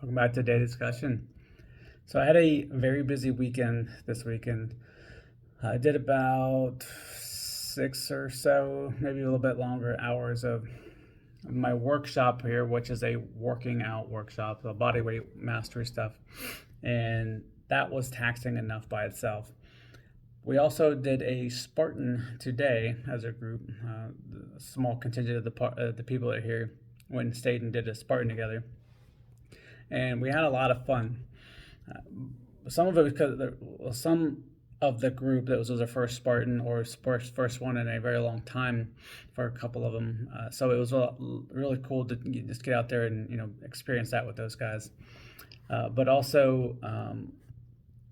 Welcome back to Day Discussion. So I had a very busy weekend this weekend. I did about 6 or so, maybe a little bit longer hours of my workshop here, which is a working out workshop, the body weight mastery stuff. And that was taxing enough by itself. We also did a Spartan today as a group. A small contingent of the people that are here went and stayed and did a Spartan together, and we had a lot of fun. Some of it was because some of the group that was their first Spartan or first one in a very long time for a couple of them. So it was really cool to just get out there and experience that with those guys. But also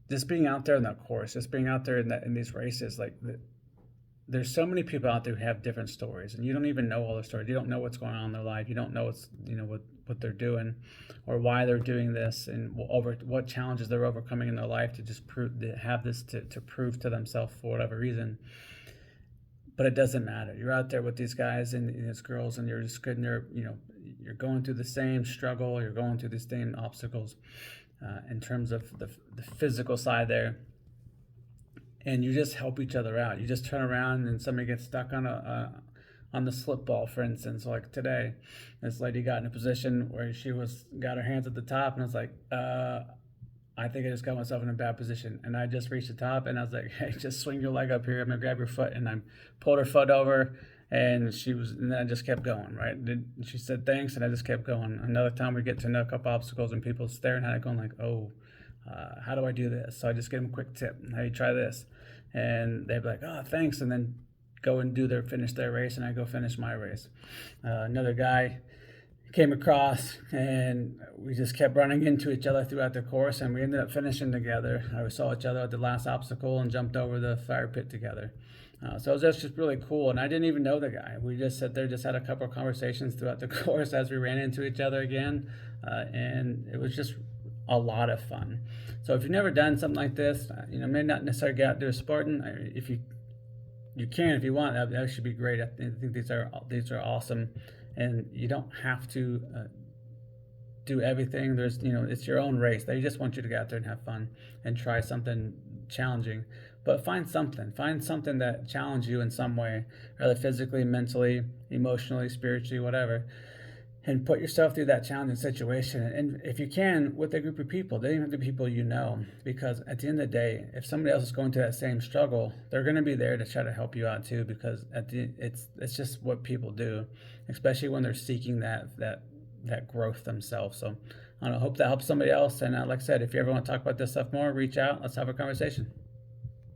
just being out there in that course, just being out there in these races, there's so many people out there who have different stories, and you don't even know all their stories. You don't know what's going on in their life. You don't know what they're doing, or why they're doing this, and what challenges they're overcoming in their life to just have this to prove to themselves for whatever reason. But it doesn't matter. You're out there with these guys and these girls, and you're just good. And you're going through the same struggle. You're going through the same obstacles in terms of the physical side there. And you just help each other out. You just turn around and somebody gets stuck on the slip ball, for instance. Like today, this lady got in a position where she got her hands at the top, and I was like, I think I just got myself in a bad position. And I just reached the top, and I was like, hey, just swing your leg up here. I'm gonna grab your foot, and I pulled her foot over, and then I just kept going. Right? And she said thanks, and I just kept going. Another time we get to a couple obstacles, and people staring at it, going like, oh. How do I do this? So I just give them a quick tip. How you try this? And they'd be like, oh, thanks. And then go and finish their race, and I go finish my race. Another guy came across, and we just kept running into each other throughout the course, and we ended up finishing together. We saw each other at the last obstacle and jumped over the fire pit together. So it was just really cool, and I didn't even know the guy. We just sat there, just had a couple of conversations throughout the course as we ran into each other again, and it was just a lot of fun. So if you've never done something like this, may not necessarily get out to a Spartan. If you can, if you want, that should be great. I think these are awesome, and you don't have to do everything. There's it's your own race. They just want you to get out there and have fun and try something challenging. But find something that challenges you in some way, whether physically, mentally, emotionally, spiritually, whatever. And put yourself through that challenging situation. And if you can, with a group of people, they don't even have to be people because at the end of the day, if somebody else is going through that same struggle, they're going to be there to try to help you out too, because it's just what people do, especially when they're seeking that growth themselves. So I hope that helps somebody else. And like I said, if you ever want to talk about this stuff more, reach out. Let's have a conversation.